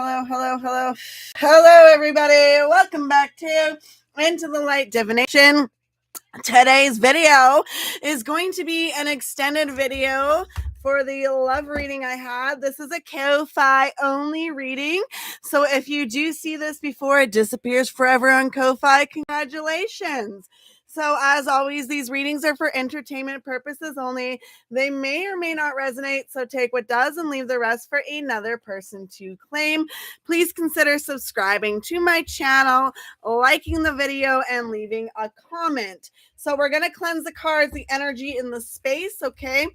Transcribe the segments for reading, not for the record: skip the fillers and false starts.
Hello, everybody. Welcome back to Into the Light Divination. Today's video is going to be an extended video for the love reading I had. This is a Ko-Fi only reading. So if you do see this before it disappears forever on Ko-Fi, congratulations. So as always, these readings are for entertainment purposes only. They may or may not resonate, so take what does and leave the rest for another person to claim. Please consider subscribing to my channel, liking the video, and leaving a comment. So we're going to cleanse the cards, the energy in the space, okay?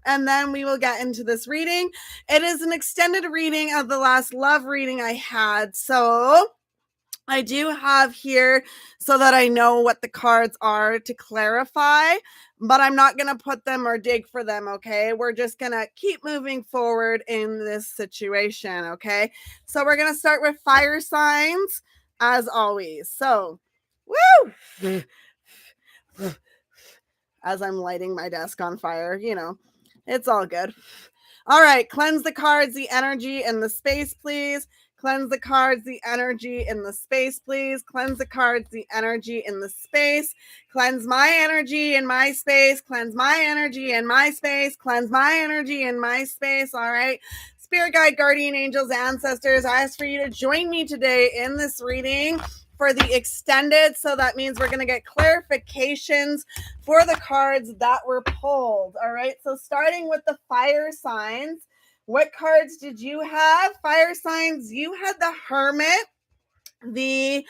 And then we will get into this reading. It is an extended reading of the last love reading I had. So I do have here so that I know what the cards are to clarify, but I'm not going to put them or dig for them, okay? We're just going to keep moving forward in this situation, okay? So we're going to start with fire signs as always. So, woo! As I'm lighting my desk on fire, it's all good. All right, cleanse the cards, the energy, and the space, please. Cleanse the cards, the energy in the space, please. Cleanse the cards, the energy in the space. Cleanse my energy in my space. Cleanse my energy in my space. Cleanse my energy in my space. All right. Spirit guide, guardian angels, ancestors, I ask for you to join me today in this reading for the extended. So that means we're going to get clarifications for the cards that were pulled. All right. So starting with the fire signs. What cards did you have? Fire signs, you had the Hermit, the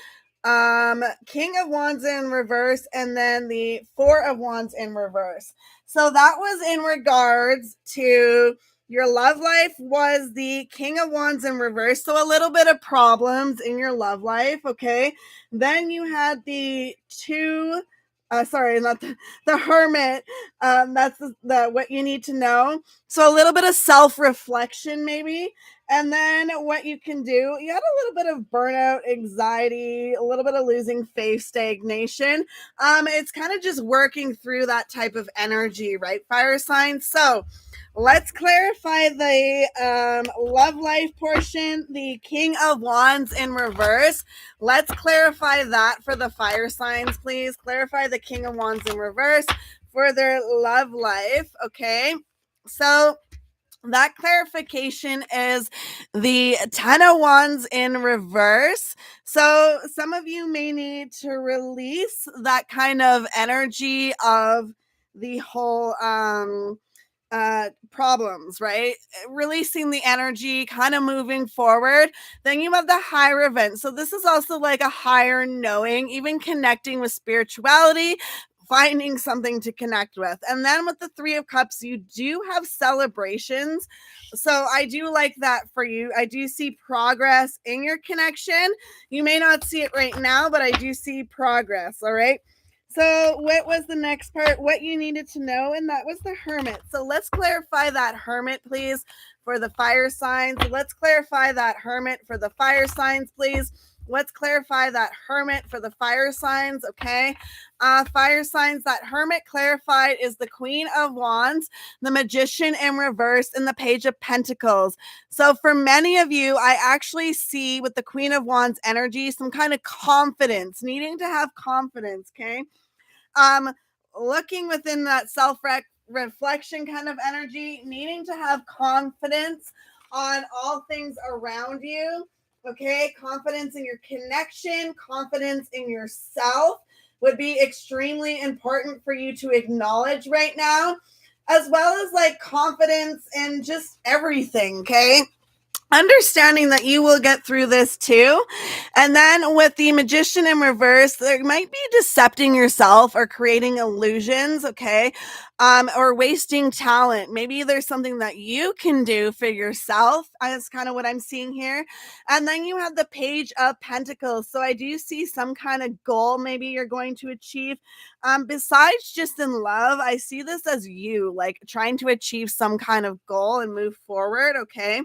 King of Wands in reverse, and then the Four of Wands in reverse. So that was in regards to your love life was the King of Wands in reverse. So a little bit of problems in your love life, okay? Then you had the the Hermit. That's the what you need to know. So a little bit of self-reflection maybe. And then what you can do, you had a little bit of burnout, anxiety, a little bit of losing faith, stagnation. It's kind of just working through that type of energy, right? Fire signs. So let's clarify the love life portion, the King of Wands in reverse. Let's clarify that for the fire signs, please. Clarify the King of Wands in reverse for their love life, okay? So that clarification is the 10 of Wands in reverse. So some of you may need to release that kind of energy of the whole problems, right? Releasing the energy, kind of moving forward. Then you have the higher event. So this is also like a higher knowing, even connecting with spirituality, finding something to connect with. And then with the Three of Cups, you do have celebrations. So I do like that for you. I do see progress in your connection. You may not see it right now, but I do see progress. All right. So what was the next part? What you needed to know, and that was the Hermit. So let's clarify that Hermit, please, for the fire signs. Let's clarify that Hermit for the fire signs, please. Let's clarify that Hermit for the fire signs, okay? Fire signs, that Hermit clarified is the Queen of Wands, the Magician in reverse, and the Page of Pentacles. So for many of you, I actually see with the Queen of Wands energy some kind of confidence, needing to have confidence, okay? Looking within that self-reflection kind of energy, needing to have confidence on all things around you. Okay, confidence in your connection, confidence in yourself would be extremely important for you to acknowledge right now, as well as like confidence in just everything, okay? Understanding that you will get through this too. And then with the Magician in reverse, there might be decepting yourself or creating illusions, okay? Or wasting talent. Maybe there's something that you can do for yourself. That's kind of what I'm seeing here. And then you have the Page of Pentacles. So I do see some kind of goal maybe you're going to achieve. Besides just in love, I see this as you, like trying to achieve some kind of goal and move forward, okay?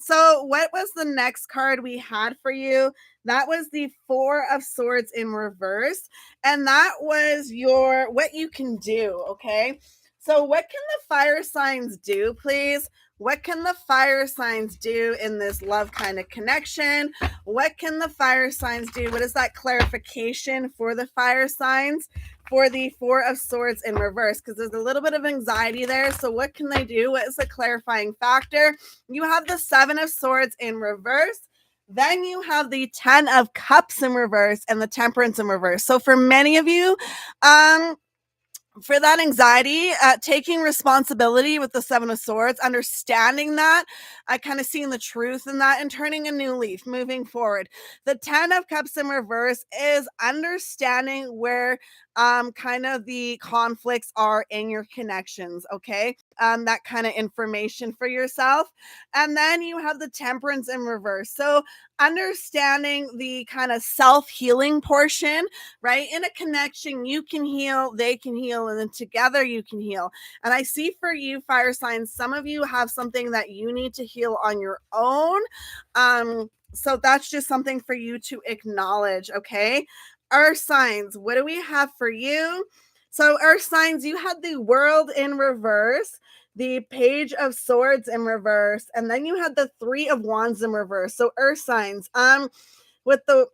So what was the next card we had for you? That was the Four of Swords in reverse. And that was your, what you can do, okay? So what can the fire signs do, please? What can the fire signs do in this love kind of connection? What can the fire signs do? What is that clarification for the fire signs for the Four of Swords in reverse? Because there's a little bit of anxiety there. So what can they do? What is the clarifying factor? You have the Seven of Swords in reverse. Then you have the 10 of Cups in reverse and the Temperance in reverse. So for many of you, for that anxiety, taking responsibility with the Seven of Swords, understanding that, kind of seeing the truth in that and turning a new leaf, moving forward. The 10 of Cups in reverse is understanding where kind of the conflicts are in your connections, okay? That kind of information for yourself. And then you have the Temperance in reverse. So understanding the kind of self-healing portion, right? In a connection, you can heal, they can heal, and then together you can heal. And I see for you, fire signs, some of you have something that you need to heal on your own. So that's just something for you to acknowledge, okay? Earth signs, what do we have for you? So, Earth signs, you had the World in reverse, the Page of Swords in reverse, and then you had the Three of Wands in reverse. So, Earth signs, with the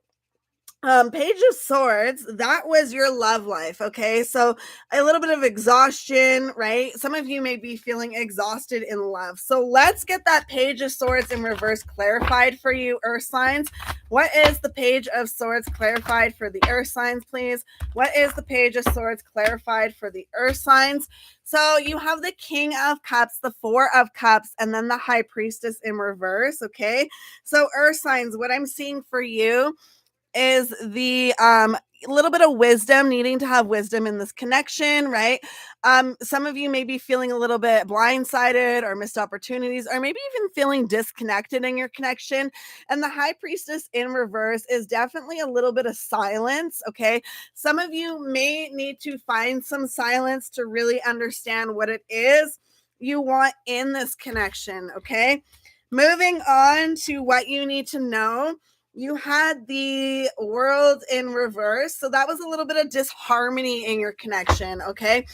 Page of Swords, that was your love life. Okay. So a little bit of exhaustion, right? Some of you may be feeling exhausted in love. So let's get that Page of Swords in reverse clarified for you, Earth signs. What is the Page of Swords clarified for the Earth signs, please? What is the Page of Swords clarified for the Earth signs? So you have the King of Cups, the Four of Cups, and then the High Priestess in reverse. Okay. So Earth signs, what I'm seeing for you is the little bit of wisdom, needing to have wisdom in this connection, right? Some of you may be feeling a little bit blindsided or missed opportunities, or maybe even feeling disconnected in your connection. And the High Priestess in reverse is definitely a little bit of silence. Okay. Some of you may need to find some silence to really understand what it is you want in this connection. Okay. Moving on to what you need to know. You had the World in reverse. So that was a little bit of disharmony in your connection. Okay.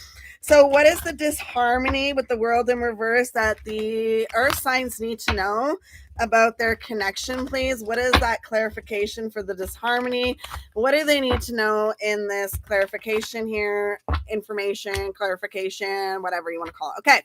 So what is the disharmony with the World in reverse that the Earth signs need to know about their connection, please? What is that clarification for the disharmony? What do they need to know in this clarification here? Information, clarification, whatever you want to call it. Okay.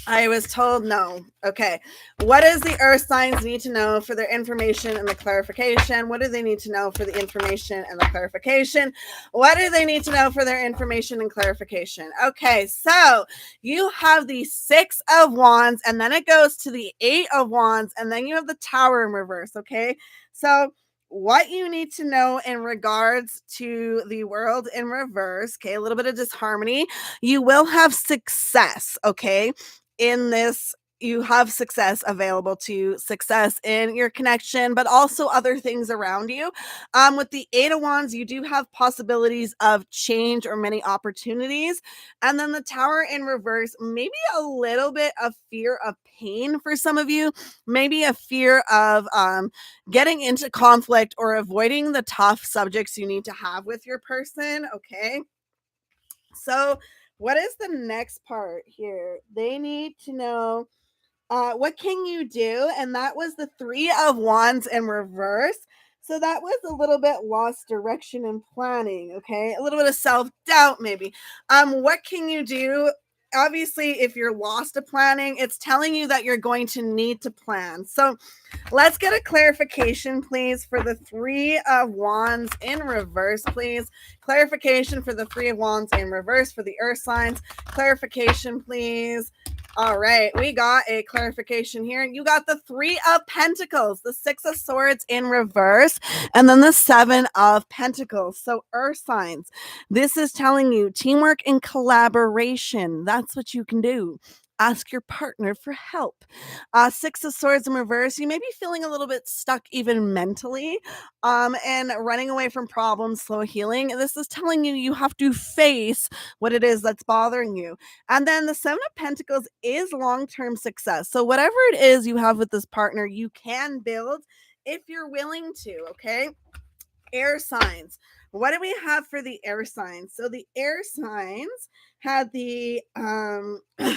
I was told no. Okay. What does the Earth signs need to know for their information and the clarification? What do they need to know for the information and the clarification? What do they need to know for their information and clarification? Okay. So you have the Six of Wands, and then it goes to the Eight of Wands, and then you have the Tower in reverse. Okay. So what you need to know in regards to the World in reverse, okay, a little bit of disharmony. You will have success, okay? In this, you have success available to you, success in your connection, but also other things around you. With the Eight of Wands, you do have possibilities of change or many opportunities. And then the Tower in reverse, maybe a little bit of fear of pain for some of you, maybe a fear of getting into conflict or avoiding the tough subjects you need to have with your person. Okay. So, what is the next part here? They need to know what can you do? And that was the Three of Wands in reverse. So that was a little bit lost direction and planning, okay? A little bit of self-doubt, maybe. What can you do? Obviously, if you're lost to planning, it's telling you that you're going to need to plan. So let's get a clarification, please, for the Three of Wands in reverse, please. Clarification for the Three of Wands in reverse for the Earth signs. Clarification, please. All right, we got a clarification here. You got the Three of Pentacles, the Six of Swords in reverse, and then the Seven of Pentacles. So Earth signs, this is telling you teamwork and collaboration. That's what you can do. Ask your partner for help. Six of Swords in reverse, you may be feeling a little bit stuck even mentally, and running away from problems, slow healing. This is telling you you have to face what it is that's bothering you. And then the Seven of Pentacles is long-term success. So whatever it is you have with this partner, you can build if you're willing to, okay? Air signs. what do we have for the air signs? So the air signs had the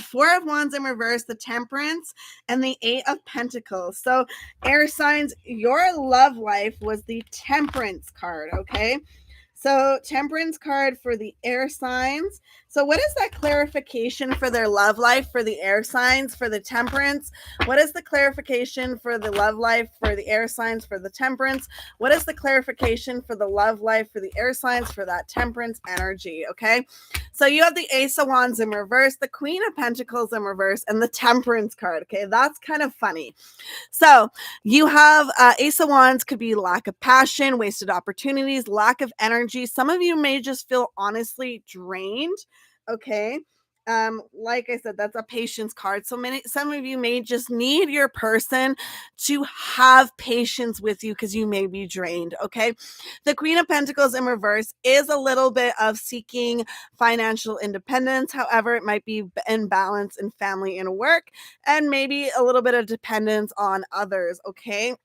Four of Wands in reverse, the Temperance, and the Eight of Pentacles. So air signs, your love life was the Temperance card, okay? So Temperance card for the air signs. So what is that clarification for their love life for the air signs for the Temperance? What is the clarification for the love life for the air signs for the Temperance? What is the clarification for the love life for the air signs for that Temperance energy? Okay. So you have the Ace of Wands in reverse, the Queen of Pentacles in reverse, and the Temperance card. Okay. That's kind of funny. So you have Ace of Wands could be lack of passion, wasted opportunities, lack of energy. Some of you may just feel honestly drained. Okay. Like I said, that's a patience card. So some of you may just need your person to have patience with you because you may be drained. Okay. The Queen of Pentacles in reverse is a little bit of seeking financial independence. However, it might be in balance in family and work, and maybe a little bit of dependence on others. Okay.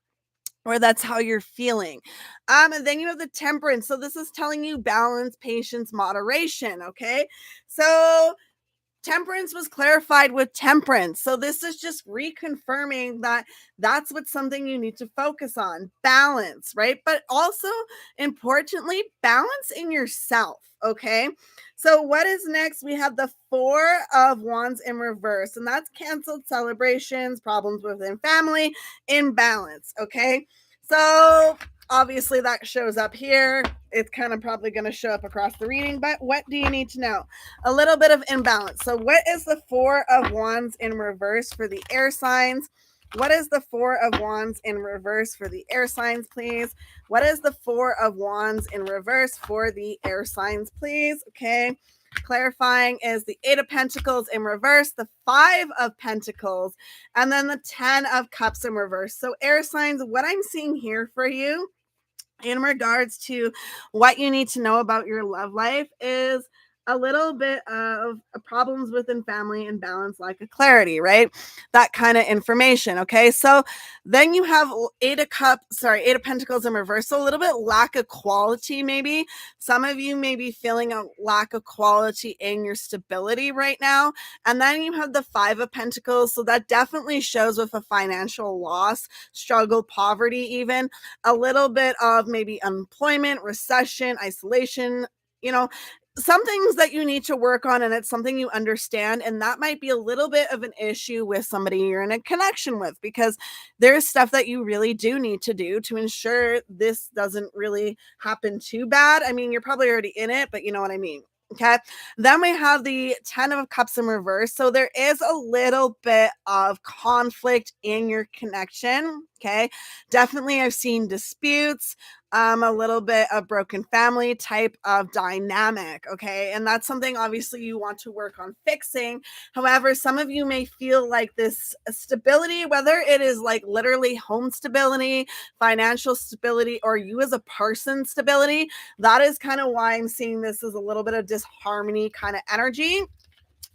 Or that's how you're feeling. And then you have the Temperance. So this is telling you balance, patience, moderation. Okay. So Temperance was clarified with Temperance. So this is just reconfirming that that's what something you need to focus on, balance, right? But also importantly, balance in yourself. Okay. So what is next? We have the Four of Wands in reverse, and that's canceled celebrations, problems within family, imbalance. Okay. So obviously that shows up here. It's kind of probably going to show up across the reading, but what do you need to know? A little bit of imbalance. So what is the Four of Wands in reverse for the air signs? What is the Four of Wands in reverse for the air signs, please? What is the Four of Wands in reverse for the air signs, please? Okay. Clarifying is the Eight of Pentacles in reverse, the Five of Pentacles, and then the 10 of Cups in reverse. So air signs, what I'm seeing here for you in regards to what you need to know about your love life is a little bit of problems within family and balance, lack of clarity, right? That kind of information. Okay. So then you have Eight of Pentacles in reverse. So a little bit lack of quality, maybe. Some of you may be feeling a lack of quality in your stability right now. And then you have the Five of Pentacles. So that definitely shows with a financial loss, struggle, poverty, even a little bit of maybe unemployment, recession, isolation, you know, some things that you need to work on, and it's something you understand. And that might be a little bit of an issue with somebody you're in a connection with, because there's stuff that you really do need to do to ensure this doesn't really happen too bad. I mean, you're probably already in it, but you know what I mean. Okay. Then we have the 10 of Cups in reverse. So there is a little bit of conflict in your connection. Okay. Definitely, I've seen disputes, a little bit of broken family type of dynamic. Okay. And that's something obviously you want to work on fixing. However, some of you may feel like this stability, whether it is like literally home stability, financial stability, or you as a person stability, that is kind of why I'm seeing this as a little bit of disharmony kind of energy.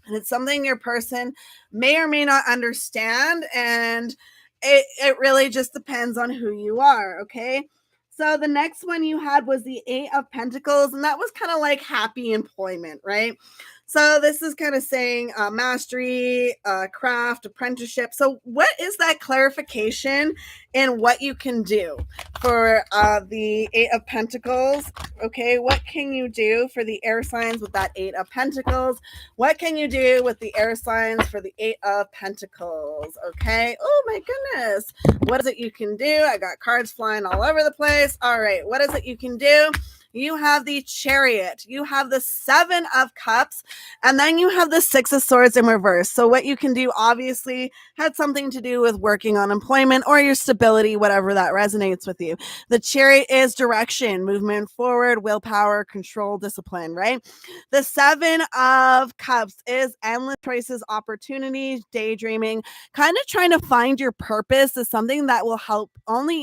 And it's something your person may or may not understand. And it really just depends on who you are. Okay. So the next one you had was the Eight of Pentacles, and that was kind of like happy employment, right? So this is kind of saying mastery, craft, apprenticeship. So what is that clarification in what you can do for the Eight of Pentacles? Okay, what can you do for the air signs with that Eight of Pentacles? What can you do with the air signs for the Eight of Pentacles? Okay. Oh my goodness. What is it you can do? I got cards flying all over the place. All right. What is it you can do? You have the Chariot, you have the Seven of Cups, and then you have the Six of Swords in reverse. So what you can do obviously had something to do with working on employment or your stability, whatever that resonates with you. The Chariot is direction, movement forward, willpower, control, discipline, right? The Seven of Cups is endless choices, opportunities, daydreaming, kind of trying to find your purpose is something that will help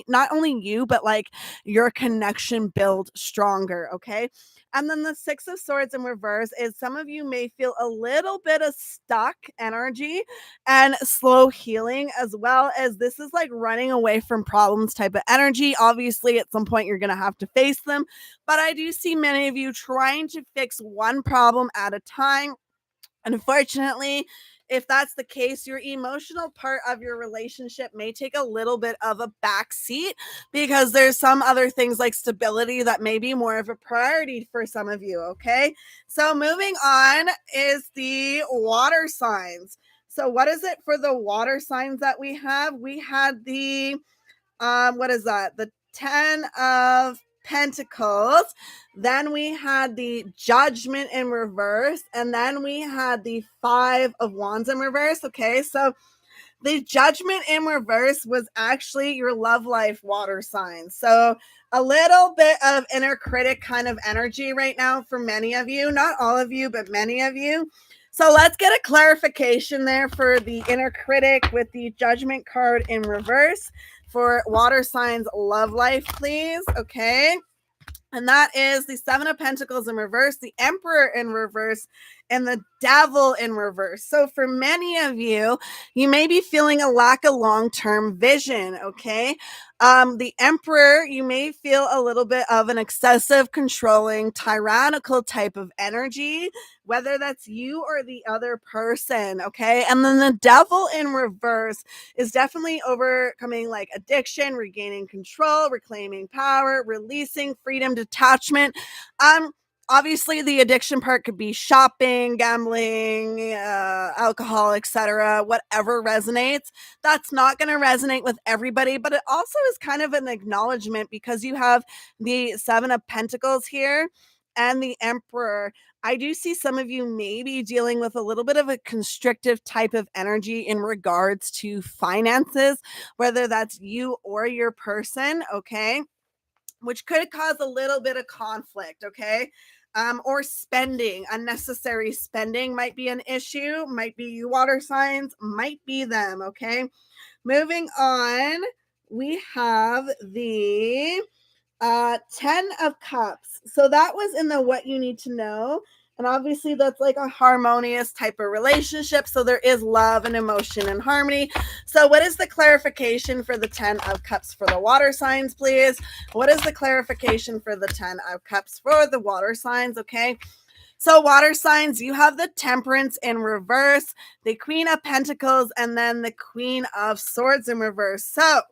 not only you, but like your connection build stronger. Okay. And then the Six of Swords in reverse is some of you may feel a little bit of stuck energy and slow healing, as well as this is like running away from problems type of energy. Obviously, at some point, you're going to have to face them. But I do see many of you trying to fix one problem at a time. Unfortunately, if that's the case, your emotional part of your relationship may take a little bit of a back seat because there's some other things like stability that may be more of a priority for some of you. Okay. So moving on is the water signs. So what is it for the water signs that we have? We had the what is that? The 10 of Pentacles. Then we had the Judgment in reverse. And then we had the 5 of Wands in reverse. Okay, so the Judgment in reverse was actually your love life water sign. So a little bit of inner critic kind of energy right now for many of you. Not all of you, but many of you. So let's get a clarification there for the inner critic with the Judgment card in reverse for water signs love life, please. Okay. And that is the 7 of Pentacles in reverse, the Emperor in reverse, and the Devil in reverse. So for many of you, you may be feeling a lack of long-term vision, okay? The Emperor, you may feel a little bit of an excessive, controlling, tyrannical type of energy, whether that's you or the other person, okay? And then the Devil in reverse is definitely overcoming like addiction, regaining control, reclaiming power, releasing freedom, detachment. Obviously the addiction part could be shopping, gambling, alcohol, etc., whatever resonates. That's not going to resonate with everybody, but it also is kind of an acknowledgement because you have the 7 of Pentacles here and the Emperor. I do see some of you maybe dealing with a little bit of a constrictive type of energy in regards to finances, whether that's you or your person, okay? Which could cause a little bit of conflict, okay? Or spending, unnecessary spending might be an issue, might be you water signs, might be them, okay? Moving on, we have the 10 of Cups. So that was in the what you need to know. And obviously that's like a harmonious type of relationship. So there is love and emotion and harmony. So what is the clarification for the 10 of Cups for the water signs, please? What is the clarification for the 10 of Cups for the water signs? Okay. So water signs, you have the Temperance in reverse, the Queen of Pentacles, and then the Queen of Swords in reverse. So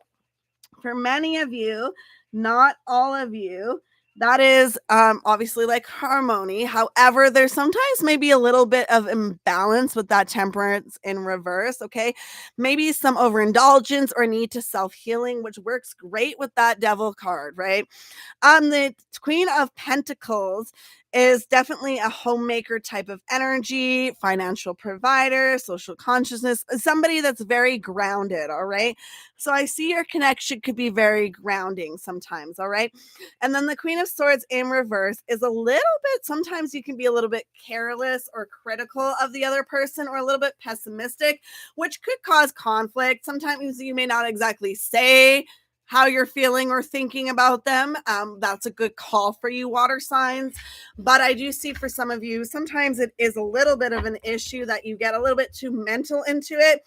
for many of you, not all of you, that is obviously like harmony. However, there's sometimes maybe a little bit of imbalance with that Temperance in reverse. Okay. Maybe some overindulgence or need to self-healing, which works great with that Devil card, right? The Queen of Pentacles is definitely a homemaker type of energy, financial provider, social consciousness, somebody that's very grounded. All right. So I see your connection could be very grounding sometimes. All right. And then the Queen of Swords in reverse is a little bit, sometimes you can be a little bit careless or critical of the other person or a little bit pessimistic, which could cause conflict. Sometimes you may not exactly say how you're feeling or thinking about them. That's a good call for you, water signs. But I do see for some of you, sometimes it is a little bit of an issue that you get a little bit too mental into it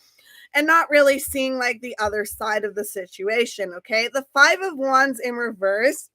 and not really seeing like the other side of the situation. Okay. The 5 of Wands in reverse,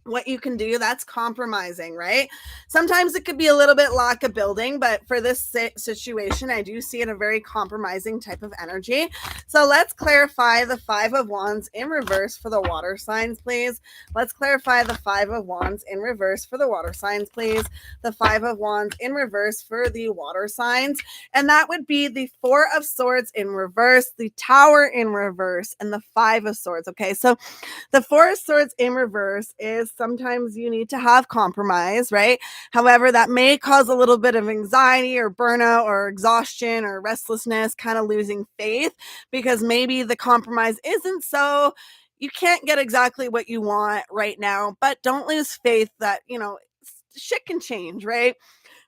what you can do, that's compromising, right? Sometimes it could be a little bit lack of building, but for this situation, I do see it a very compromising type of energy. So let's clarify the 5 of Wands in reverse for the water signs, please. Let's clarify the 5 of Wands in reverse for the water signs, please. The 5 of Wands in reverse for the water signs. And that would be the 4 of Swords in reverse, the Tower in reverse, and the 5 of Swords. Okay, so the 4 of Swords in reverse is sometimes you need to have compromise, right? However, that may cause a little bit of anxiety or burnout or exhaustion or restlessness, kind of losing faith because maybe the compromise isn't so, you can't get exactly what you want right now, but don't lose faith that, shit can change, right?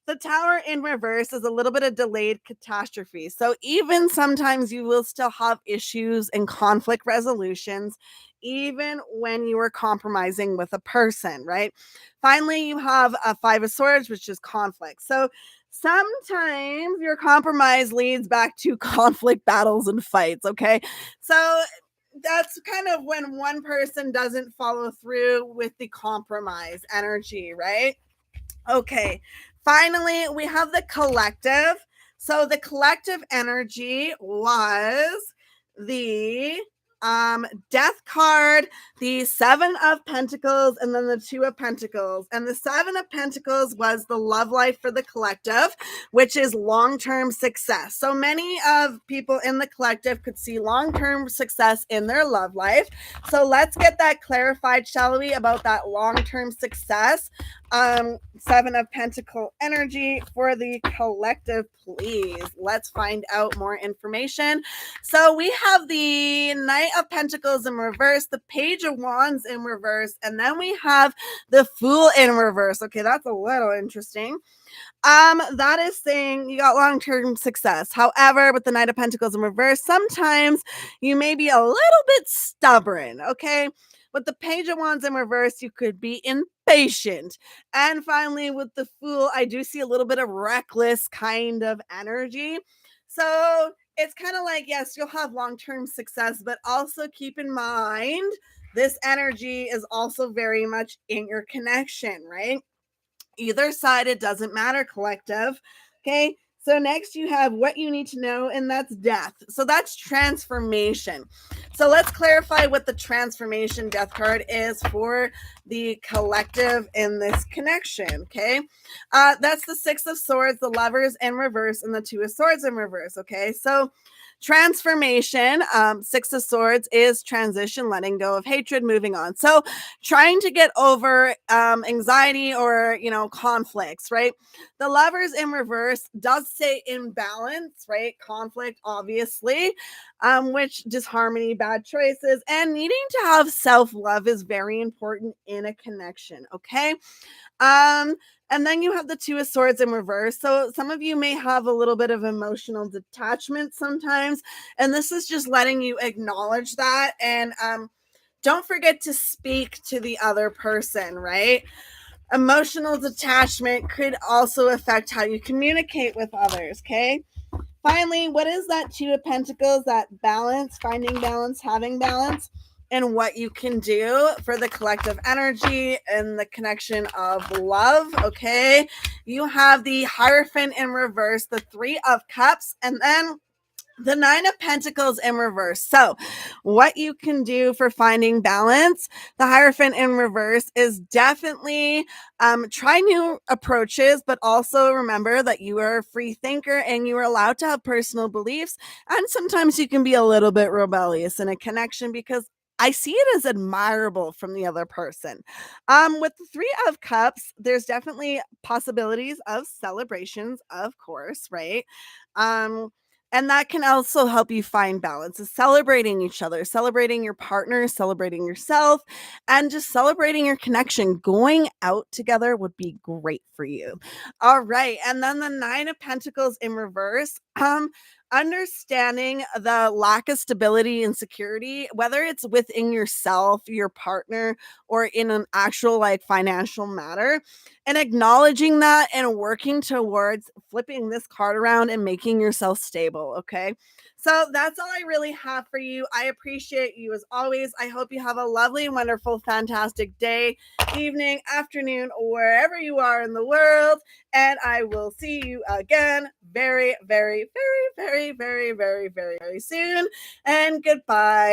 The Tower in reverse is a little bit of delayed catastrophe. So even sometimes you will still have issues and conflict resolutions, even when you are compromising with a person, right? Finally, you have a Five of Swords, which is conflict. So sometimes your compromise leads back to conflict, battles, and fights, okay? So that's kind of when one person doesn't follow through with the compromise energy, right? Okay. Finally, we have the collective. So the collective energy was the death card, the Seven of Pentacles, and then the Two of Pentacles. And the Seven of Pentacles was the love life for the collective, which is long-term success. So many of people in the collective could see long-term success in their love life. So let's get that clarified, shall we, about that long-term success. Seven of Pentacle energy for the collective, please. Let's find out more information. So we have the Knight of Pentacles in reverse, the Page of Wands in reverse, and then we have the Fool in reverse. Okay, that's a little interesting. That is saying you got long-term success. However, with the Knight of Pentacles in reverse, sometimes you may be a little bit stubborn, okay? With the Page of Wands in reverse, you could be impatient. And finally, with the Fool, I do see a little bit of reckless kind of energy. So it's kind of like, yes, you'll have long-term success, but also keep in mind this energy is also very much in your connection, right? Either side, it doesn't matter, collective. Okay. So next you have what you need to know, and that's death. So that's transformation. So let's clarify what the transformation death card is for the collective in this connection. Okay. That's the Six of Swords, the Lovers in reverse, and the Two of Swords in reverse. Okay. So transformation, Six of Swords is transition, letting go of hatred, moving on. So trying to get over anxiety or conflicts, right? The Lovers in reverse does say imbalance, right? Conflict, obviously, which disharmony, bad choices, and needing to have self-love is very important in a connection. Okay. And then you have the Two of Swords in reverse. So some of you may have a little bit of emotional detachment sometimes, and this is just letting you acknowledge that. And don't forget to speak to the other person, right? Emotional detachment could also affect how you communicate with others, okay? Finally, what is that Two of Pentacles? That balance, finding balance, having balance, and what you can do for the collective energy and the connection of love, okay? You have the Hierophant in reverse, the Three of Cups, and then the Nine of Pentacles in reverse. So what you can do for finding balance, the Hierophant in reverse, is definitely try new approaches, but also remember that you are a free thinker and you are allowed to have personal beliefs. And sometimes you can be a little bit rebellious in a connection because I see it as admirable from the other person. With the Three of Cups, there's definitely possibilities of celebrations, of course, right? Um, and that can also help you find balance, is celebrating each other, celebrating your partner, celebrating yourself, and just celebrating your connection. Going out together would be great for you. All right. And then the Nine of Pentacles in reverse. Understanding the lack of stability and security, whether it's within yourself, your partner, or in an actual like financial matter, and acknowledging that and working towards flipping this card around and making yourself stable. Okay. So that's all I really have for you. I appreciate you as always. I hope you have a lovely, wonderful, fantastic day, evening, afternoon, wherever you are in the world. And I will see you again very, very, very, very, very, very, very, very soon. And goodbye.